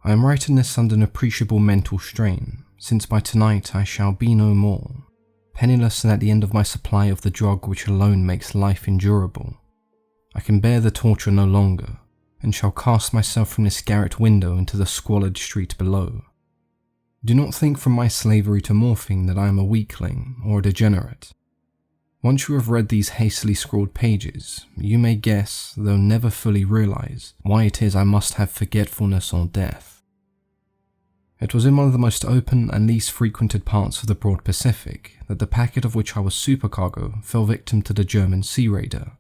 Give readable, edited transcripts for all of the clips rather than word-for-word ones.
I am writing this under an appreciable mental strain, since by tonight I shall be no more, penniless and at the end of my supply of the drug which alone makes life endurable. I can bear the torture no longer, and shall cast myself from this garret window into the squalid street below. Do not think from my slavery to morphine that I am a weakling or a degenerate. Once you have read these hastily scrawled pages, you may guess, though never fully realize, why it is I must have forgetfulness or death. It was in one of the most open and least frequented parts of the broad Pacific that the packet of which I was supercargo fell victim to the German sea raider.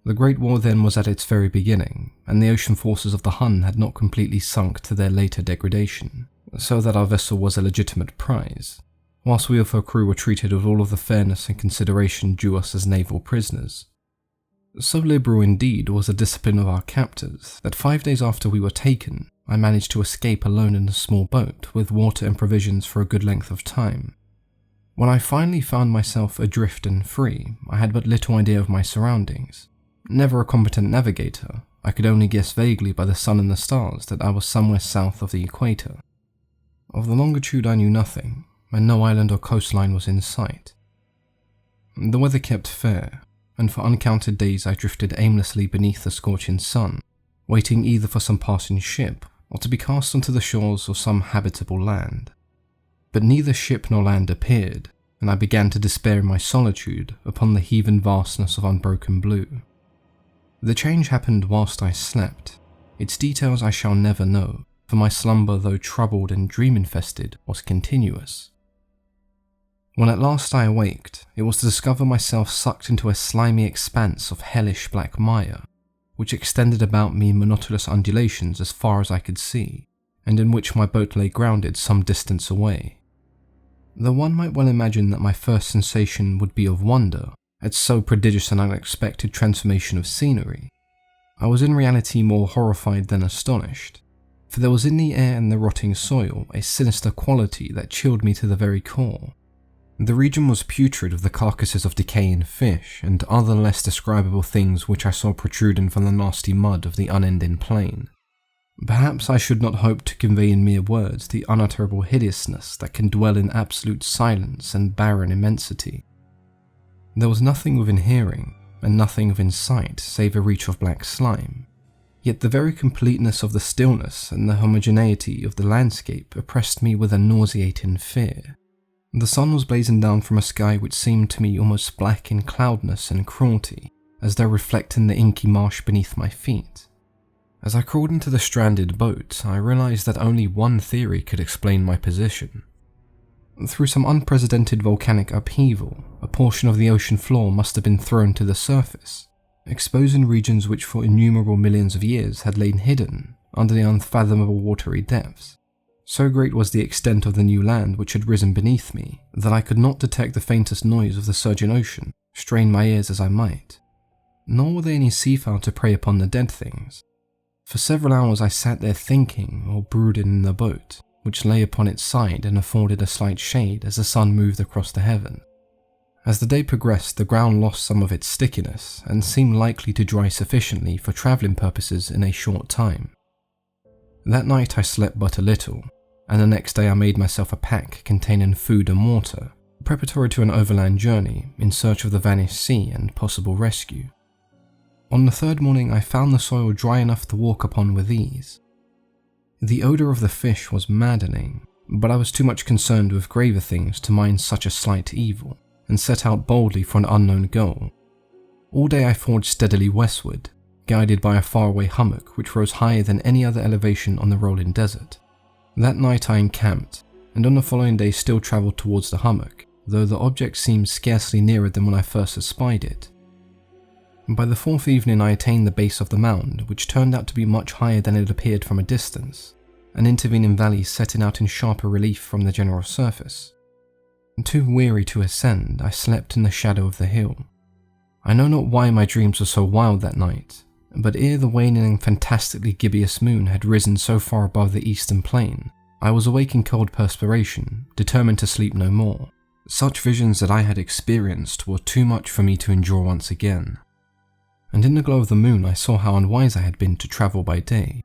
The Great War then was at its very beginning, and the ocean forces of the Hun had not completely sunk to their later degradation, so that our vessel was a legitimate prize, whilst we of her crew were treated with all of the fairness and consideration due us as naval prisoners. So liberal indeed was the discipline of our captors that 5 days after we were taken, I managed to escape alone in a small boat with water and provisions for a good length of time. When I finally found myself adrift and free, I had but little idea of my surroundings. Never a competent navigator, I could only guess vaguely by the sun and the stars that I was somewhere south of the equator. Of the longitude I knew nothing, and no island or coastline was in sight. The weather kept fair, and for uncounted days I drifted aimlessly beneath the scorching sun, waiting either for some passing ship or to be cast onto the shores of some habitable land. But neither ship nor land appeared, and I began to despair in my solitude upon the heaving vastness of unbroken blue. The change happened whilst I slept. Its details I shall never know, for my slumber, though troubled and dream-infested, was continuous. When at last I awaked, it was to discover myself sucked into a slimy expanse of hellish black mire, which extended about me in monotonous undulations as far as I could see, and in which my boat lay grounded some distance away. Though one might well imagine that my first sensation would be of wonder at so prodigious and unexpected transformation of scenery, I was in reality more horrified than astonished, for there was in the air and the rotting soil a sinister quality that chilled me to the very core. The region was putrid with the carcasses of decaying fish and other less describable things which I saw protruding from the nasty mud of the unending plain. Perhaps I should not hope to convey in mere words the unutterable hideousness that can dwell in absolute silence and barren immensity. There was nothing within hearing, and nothing within sight save a reach of black slime, yet the very completeness of the stillness and the homogeneity of the landscape oppressed me with a nauseating fear. The sun was blazing down from a sky which seemed to me almost black in cloudness and cruelty, as though reflecting the inky marsh beneath my feet. As I crawled into the stranded boat, I realized that only one theory could explain my position. Through some unprecedented volcanic upheaval, a portion of the ocean floor must have been thrown to the surface, exposing regions which for innumerable millions of years had lain hidden under the unfathomable watery depths. So great was the extent of the new land which had risen beneath me that I could not detect the faintest noise of the surging ocean, strain my ears as I might. Nor were there any seafowl to prey upon the dead things. For several hours I sat there thinking or brooding in the boat, which lay upon its side and afforded a slight shade as the sun moved across the heaven. As the day progressed, the ground lost some of its stickiness and seemed likely to dry sufficiently for travelling purposes in a short time. That night I slept but a little, and the next day I made myself a pack containing food and water, preparatory to an overland journey in search of the vanished sea and possible rescue. On the third morning I found the soil dry enough to walk upon with ease. The odour of the fish was maddening, but I was too much concerned with graver things to mind such a slight evil, and set out boldly for an unknown goal. All day I forged steadily westward, guided by a faraway hummock which rose higher than any other elevation on the rolling desert. That night I encamped, and on the following day still travelled towards the hummock, though the object seemed scarcely nearer than when I first espied it. By the fourth evening I attained the base of the mound, which turned out to be much higher than it appeared from a distance, an intervening valley setting out in sharper relief from the general surface. Too weary to ascend, I slept in the shadow of the hill. I know not why my dreams were so wild that night, but ere the waning and fantastically gibbous moon had risen so far above the eastern plain, I was awake in cold perspiration, determined to sleep no more. Such visions that I had experienced were too much for me to endure once again. And in the glow of the moon I saw how unwise I had been to travel by day.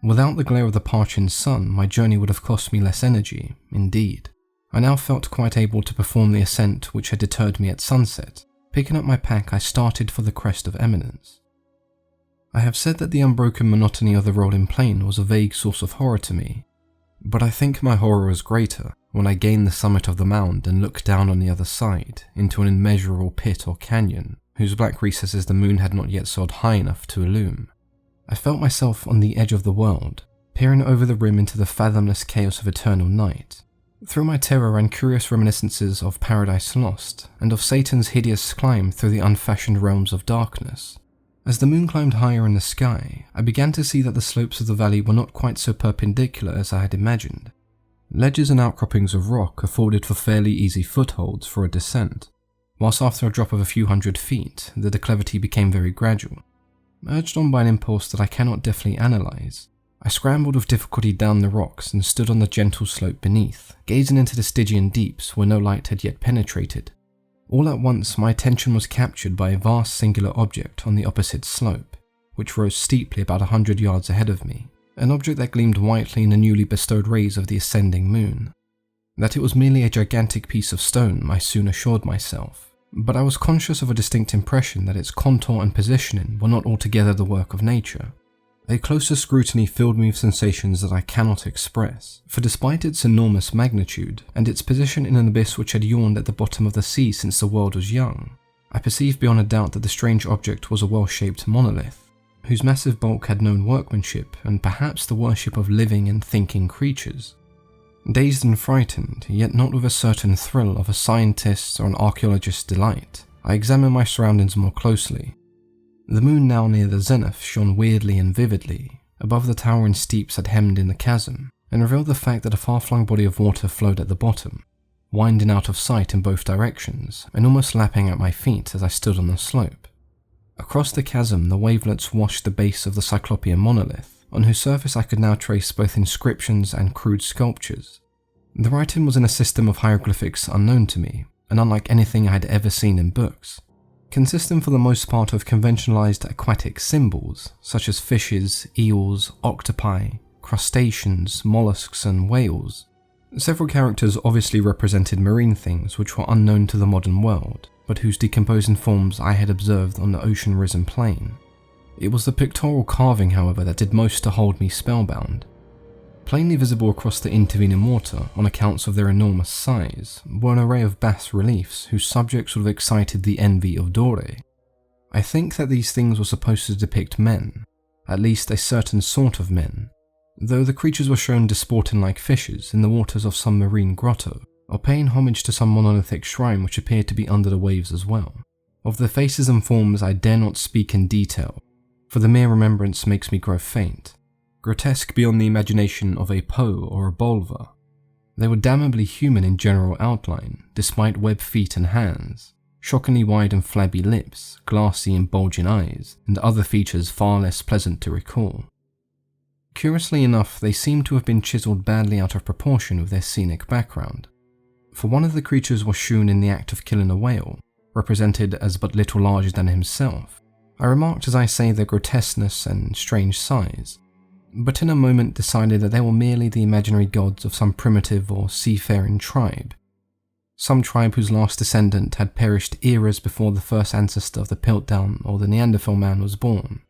Without the glare of the parching sun, my journey would have cost me less energy, indeed. I now felt quite able to perform the ascent which had deterred me at sunset. Picking up my pack, I started for the crest of eminence. I have said that the unbroken monotony of the rolling plain was a vague source of horror to me, but I think my horror was greater when I gained the summit of the mound and looked down on the other side into an immeasurable pit or canyon, whose black recesses the moon had not yet soared high enough to illume. I felt myself on the edge of the world, peering over the rim into the fathomless chaos of eternal night. Through my terror ran curious reminiscences of Paradise Lost, and of Satan's hideous climb through the unfashioned realms of darkness. As the moon climbed higher in the sky, I began to see that the slopes of the valley were not quite so perpendicular as I had imagined. Ledges and outcroppings of rock afforded for fairly easy footholds for a descent, whilst after a drop of a few hundred feet, the declivity became very gradual. Urged on by an impulse that I cannot deftly analyse, I scrambled with difficulty down the rocks and stood on the gentle slope beneath, gazing into the Stygian deeps where no light had yet penetrated. All at once my attention was captured by a vast singular object on the opposite slope, which rose steeply about 100 yards ahead of me, an object that gleamed whitely in the newly bestowed rays of the ascending moon. That it was merely a gigantic piece of stone I soon assured myself, but I was conscious of a distinct impression that its contour and positioning were not altogether the work of nature. A closer scrutiny filled me with sensations that I cannot express, for despite its enormous magnitude, and its position in an abyss which had yawned at the bottom of the sea since the world was young, I perceived beyond a doubt that the strange object was a well-shaped monolith, whose massive bulk had known workmanship and perhaps the worship of living and thinking creatures. Dazed and frightened, yet not with a certain thrill of a scientist's or an archaeologist's delight, I examined my surroundings more closely. The moon, now near the zenith, shone weirdly and vividly above the towering steeps that hemmed in the chasm, and revealed the fact that a far-flung body of water flowed at the bottom, winding out of sight in both directions and almost lapping at my feet as I stood on the slope. Across the chasm, the wavelets washed the base of the Cyclopean monolith, on whose surface I could now trace both inscriptions and crude sculptures. The writing was in a system of hieroglyphics unknown to me, and unlike anything I had ever seen in books, consisting for the most part of conventionalized aquatic symbols, such as fishes, eels, octopi, crustaceans, mollusks, and whales. Several characters obviously represented marine things which were unknown to the modern world, but whose decomposing forms I had observed on the ocean-risen plain. It was the pictorial carving, however, that did most to hold me spellbound. Plainly visible across the intervening water, on accounts of their enormous size, were an array of bas-reliefs whose subjects would have excited the envy of Dore. I think that these things were supposed to depict men, at least a certain sort of men, though the creatures were shown disporting like fishes in the waters of some marine grotto, or paying homage to some monolithic shrine which appeared to be under the waves as well. Of their faces and forms I dare not speak in detail, for the mere remembrance makes me grow faint. Grotesque beyond the imagination of a Poe or a Bulwer. They were damnably human in general outline, despite webbed feet and hands, shockingly wide and flabby lips, glassy and bulging eyes, and other features far less pleasant to recall. Curiously enough, they seemed to have been chiseled badly out of proportion with their scenic background, for one of the creatures was shewn in the act of killing a whale, represented as but little larger than himself. I remarked as I say their grotesqueness and strange size, but in a moment decided that they were merely the imaginary gods of some primitive or seafaring tribe. Some tribe whose last descendant had perished eras before the first ancestor of the Piltdown or the Neanderthal man was born.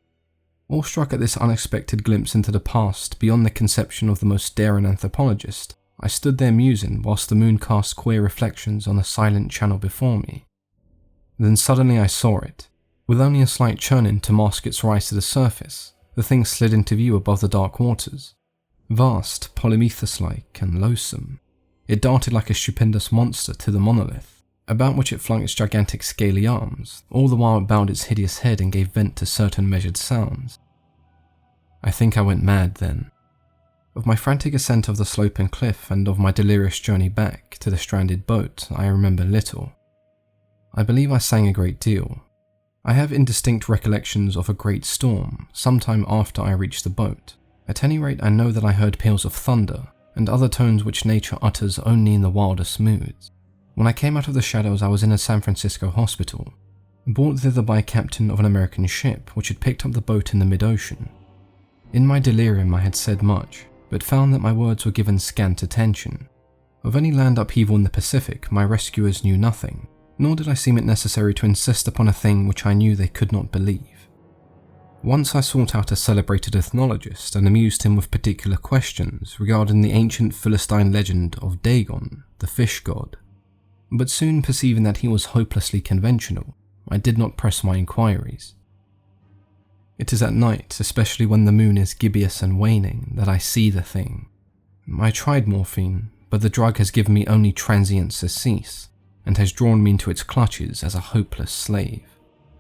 Awestruck at this unexpected glimpse into the past beyond the conception of the most daring anthropologist, I stood there musing whilst the moon cast queer reflections on the silent channel before me. Then suddenly I saw it. With only a slight churning to mask its rise to the surface, the thing slid into view above the dark waters. Vast, Polyphemus-like, and loathsome, it darted like a stupendous monster to the monolith, about which it flung its gigantic scaly arms, all the while it bowed its hideous head and gave vent to certain measured sounds. I think I went mad then. Of my frantic ascent of the sloping cliff and of my delirious journey back to the stranded boat, I remember little. I believe I sang a great deal. I have indistinct recollections of a great storm sometime after I reached the boat. At any rate, I know that I heard peals of thunder and other tones which nature utters only in the wildest moods. When I came out of the shadows, I was in a San Francisco hospital, brought thither by a captain of an American ship which had picked up the boat in the mid-ocean. In my delirium I had said much, but found that my words were given scant attention. Of any land upheaval in the Pacific, my rescuers knew nothing, nor did I seem it necessary to insist upon a thing which I knew they could not believe. Once I sought out a celebrated ethnologist and amused him with particular questions regarding the ancient Philistine legend of Dagon, the fish god. But soon perceiving that he was hopelessly conventional, I did not press my inquiries. It is at night, especially when the moon is gibbous and waning, that I see the thing. I tried morphine, but the drug has given me only transient surcease, and has drawn me into its clutches as a hopeless slave.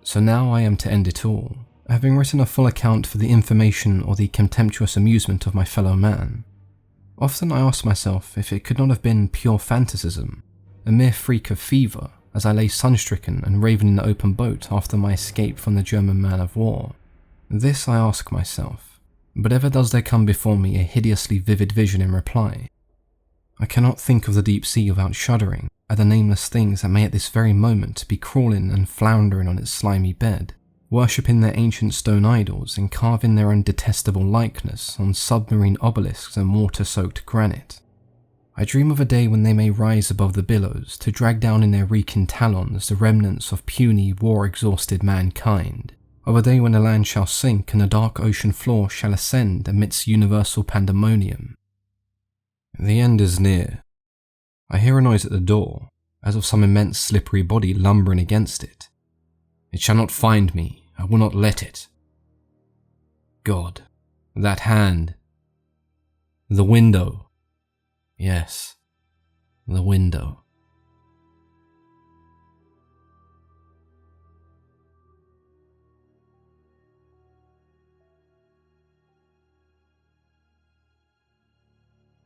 So now I am to end it all, having written a full account for the information or the contemptuous amusement of my fellow man. Often I ask myself if it could not have been pure fantasism, a mere freak of fever, as I lay sun-stricken and raving in the open boat after my escape from the German man of war. This I ask myself, but ever does there come before me a hideously vivid vision in reply. I cannot think of the deep sea without shuddering at the nameless things that may at this very moment be crawling and floundering on its slimy bed, worshipping their ancient stone idols and carving their own detestable likeness on submarine obelisks and water-soaked granite. I dream of a day when they may rise above the billows to drag down in their reeking talons the remnants of puny, war-exhausted mankind, of a day when the land shall sink and the dark ocean floor shall ascend amidst universal pandemonium. The end is near. I hear a noise at the door, as of some immense slippery body lumbering against it. It shall not find me, I will not let it. God, that hand. The window. Yes, the window.